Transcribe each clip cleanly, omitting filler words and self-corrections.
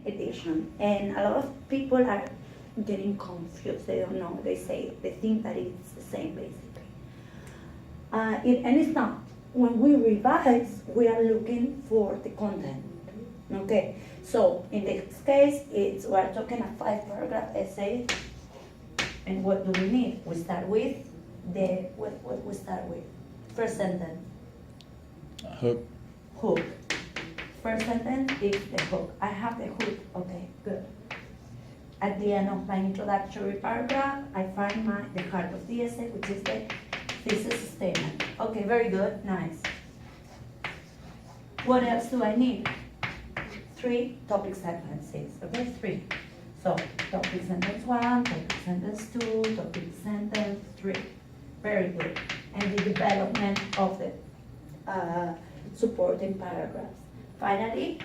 edition, and a lot of people are getting confused. They don't know. They think that it's the same basically, and it's not. When we revise, we are looking for the content. Okay, so in this case, we're talking a 5-paragraph essay, and what do we need? We start with what we start with. First sentence. Hook. Hook. First sentence is the hook. I have the hook. Okay, good. At the end of my introductory paragraph, I find the heart of the essay, which is the thesis statement. Okay, very good, nice. What else do I need? 3 topic sentences, okay, 3. So, topic sentence 1, topic sentence 2, topic sentence 3. Very good. And the development of the supporting paragraphs. Finally,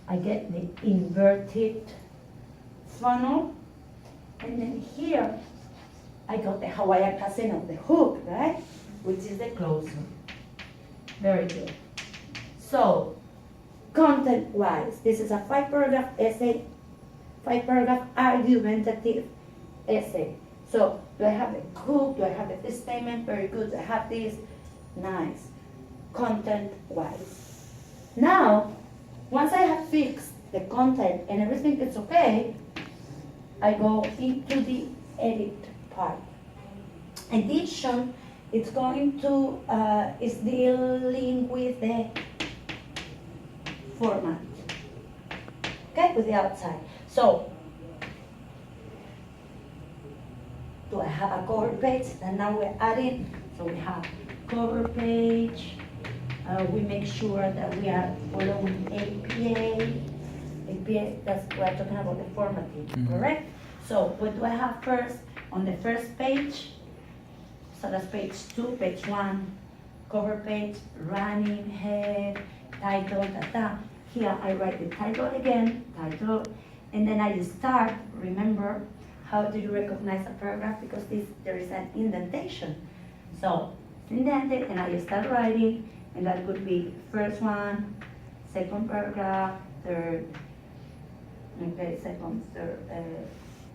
I get the inverted funnel, and then here I got the Hawaiian cousin of the hook, right? Which is the closer. Very good. So, content-wise, this is a 5-paragraph essay, 5-paragraph argumentative essay. So, do I have the hook? Do I have the statement? Very good. I have this. Nice. Content-wise. Now, once I have fixed the content and everything is okay, I go into the edit part. Edition is is dealing with the format, okay, with the outside. So, do I have a cover page? And now we're adding, so we have cover page. We make sure that we are following APA. APA, that's we're talking about the formatting, correct? So what do I have first? On the first page, so that's page 2, page 1, cover page, running head, title, Here I write the title again, and then I start, remember, how do you recognize a paragraph? Because there is an indentation. So, indented, and I start writing, and that could be first one, second paragraph, third, okay, second, third,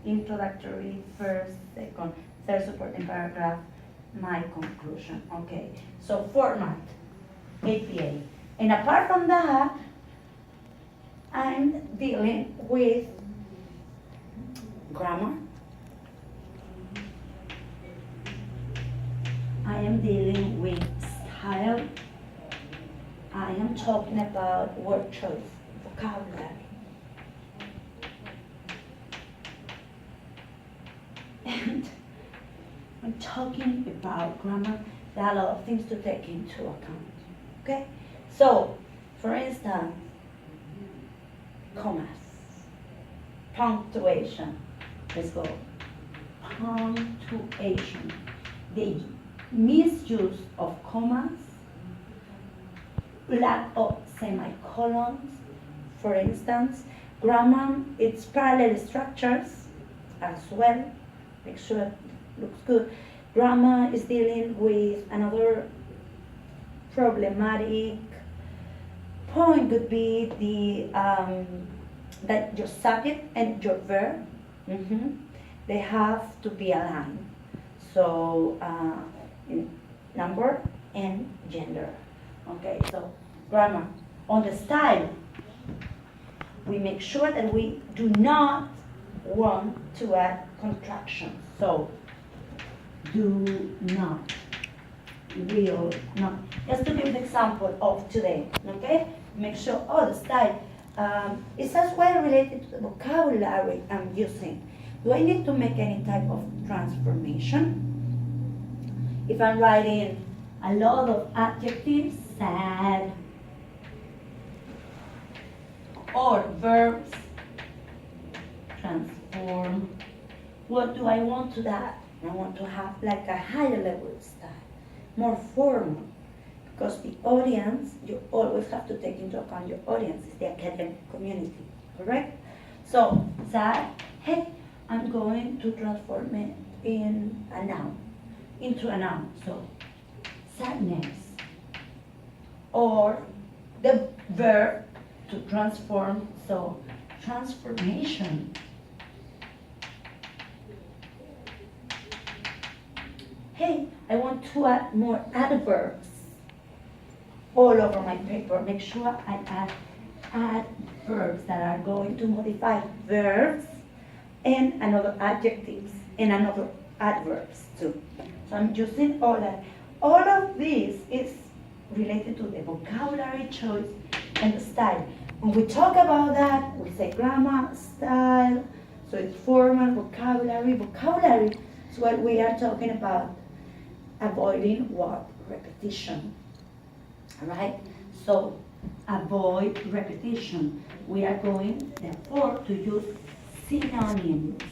introductory, first, second, third supporting paragraph, my conclusion. Okay, so format, APA. And apart from that, I'm dealing with grammar. I am dealing with style. I am talking about word choice, vocabulary. And when talking about grammar, there are a lot of things to take into account. Okay? So, for instance, commas, punctuation. Let's go. Punctuation. The misuse of commas, lack of semicolons, for instance. Grammar, it's parallel structures as well. Make sure it looks good. Grammar is dealing with another problematic point could be that your subject and your verb, they have to be aligned. So in number and gender. Okay, so grammar. On the style, we make sure that we do not want to add contractions. So do not, will not. Just to give an example of today, okay? Make sure, the style is as well related to the vocabulary I'm using. Do I need to make any type of transformation? If I'm writing a lot of adjectives, sad, or verbs, transform, what do I want to that? I want to have like a higher level style, more formal, because the audience, you always have to take into account your audience, is the academic community, correct? So, sad, hey, I'm going to transform it in a noun, into a noun. So, sadness, or the verb to transform, so transformation. Hey, I want to add more adverbs all over my paper. Make sure I add adverbs that are going to modify verbs and another adjectives and another adverbs too. So I'm using all that. All of this is related to the vocabulary choice and the style. When we talk about that, we say grammar, style, so it's formal, vocabulary. Vocabulary is what we are talking about, avoiding what? Repetition. All right? So avoid repetition. We are going, therefore, to use synonyms.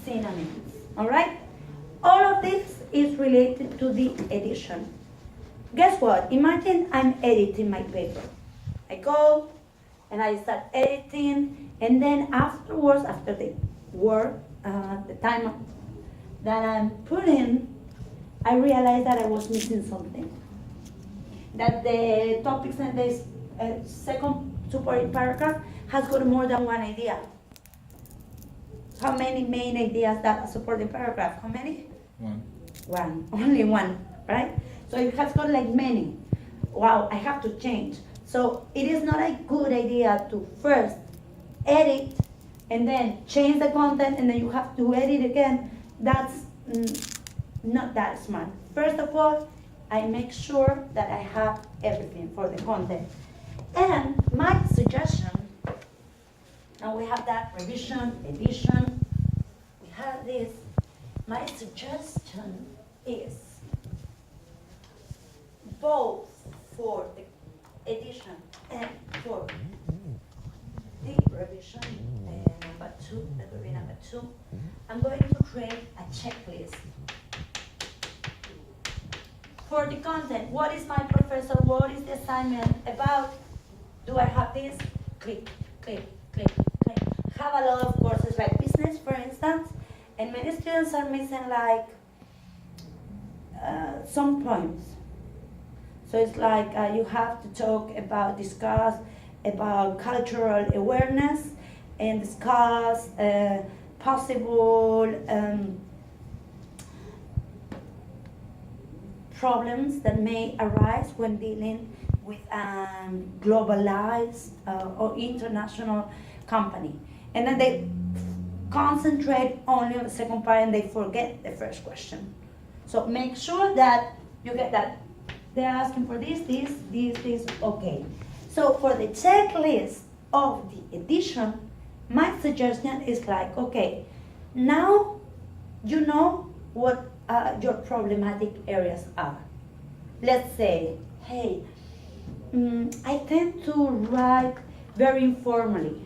Synonyms. All right? All of this is related to the edition. Guess what? Imagine I'm editing my paper. I go and I start editing, and then afterwards, after the work, the time that I'm putting, I realized that I was missing something. That the topics in this second supporting paragraph has got more than one idea. How many main ideas that support the paragraph? How many? One. Only one, right? So it has got like many. Wow, I have to change. So it is not a good idea to first edit and then change the content and then you have to edit again. That's not that smart. First of all, I make sure that I have everything for the content. And my suggestion, now we have that revision, edition, we have this. My suggestion is both for the edition and for the revision, number 2, that will be number 2, I'm going to create a checklist. For the content, what is my professor, what is the assignment about? Do I have this? Click, click, click, click. Have a lot of courses like business, for instance, and many students are missing like some points. So it's like you have to discuss about cultural awareness and discuss possible problems that may arise when dealing with a globalized or international company. And then they concentrate only on the second part and they forget the first question. So make sure that you get that. They're asking for this, okay. So for the checklist of the edition, my suggestion is like, okay, now you know what your problematic areas are. Let's say, hey, I tend to write very informally,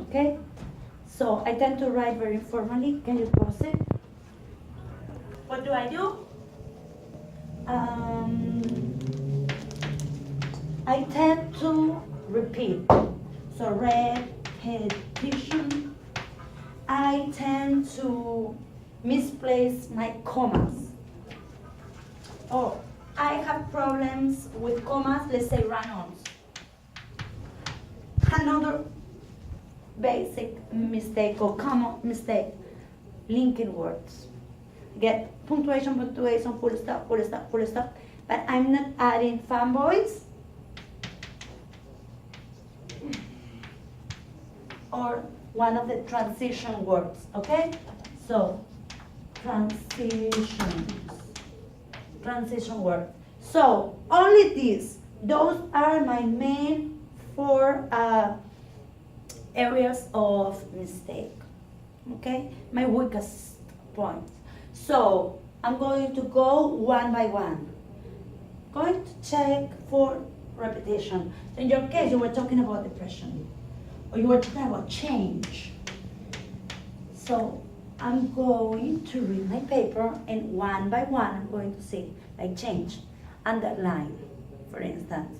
okay? So I tend to write very informally. Can you pause it? What do? I tend to repeat. So repetition. I tend to misplace my commas. Oh, I have problems with commas, let's say run-ons. Another basic mistake or common mistake, linking words. Get punctuation, full stop, but I'm not adding fanboys or one of the transition words, okay? So, transition word. So, only these, those are my main 4 areas of mistake, okay? My weakest points. So, I'm going to go one by one. Going to check for repetition. In your case, you were talking about depression, or you were talking about change. So, I'm going to read my paper, and one by one, I'm going to see, like change, underline, for instance.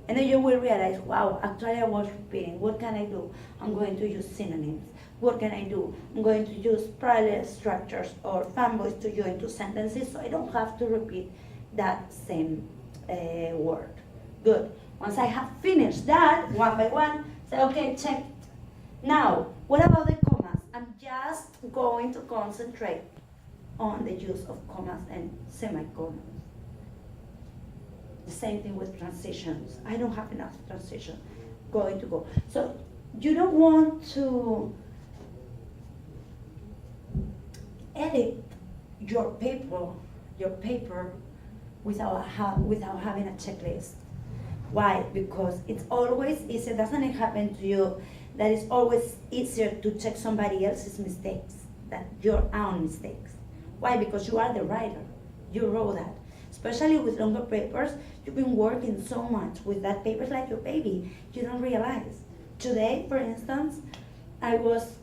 And then you will realize, wow, actually I was repeating. What can I do? I'm going to use synonyms. What can I do? I'm going to use parallel structures or fanboys to join 2 sentences so I don't have to repeat that same word. Good. Once I have finished that, one by one, say, okay, check. Now, what about the commas? I'm just going to concentrate on the use of commas and semicolons. The same thing with transitions. I don't have enough transition going to go. So you don't want to edit your paper without having a checklist. Why? Because it's always easier. Doesn't it happen to you that it's always easier to check somebody else's mistakes than your own mistakes? Why? Because you are the writer. You wrote that. Especially with longer papers, you've been working so much with that paper. It's like your baby. You don't realize. Today, for instance, I was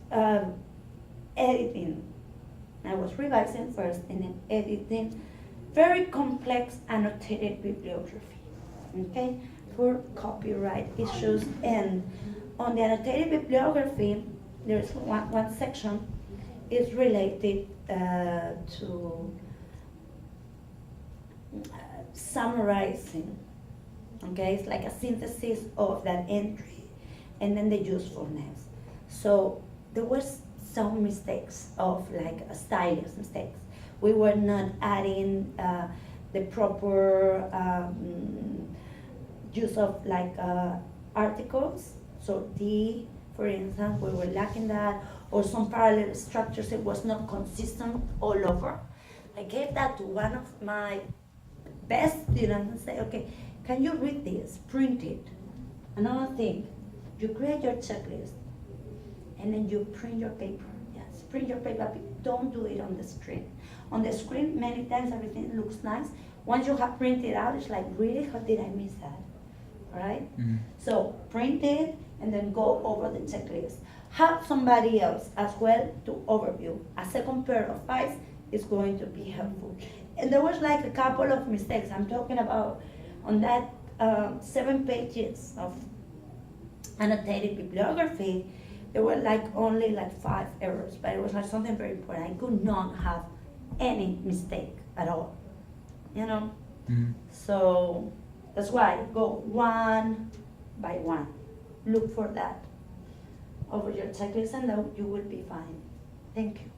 editing. I was revising first and then editing very complex annotated bibliography, okay, for copyright issues. And on the annotated bibliography, there's one section is related to summarizing, okay, it's like a synthesis of that entry, and then the usefulness. So there was some mistakes of like stylist mistakes. We were not adding the proper use of like articles. So D, for instance, we were lacking that, or some parallel structures, it was not consistent all over. I gave that to one of my best students and say, okay, can you read this, print it? Another thing, you create your checklist and then you print your paper. Yes, print your paper, but don't do it on the screen. On the screen, many times everything looks nice. Once you have printed out, it's like, really, how did I miss that? All right? Mm. So print it and then go over the checklist. Have somebody else as well to overview. A second pair of eyes is going to be helpful. And there was like a couple of mistakes. I'm talking about on that 7 pages of annotated bibliography, there were like only like 5 errors, but it was like something very important. I could not have any mistake at all, you know? Mm. So that's why go one by one. Look for that over your checklist and then you will be fine. Thank you.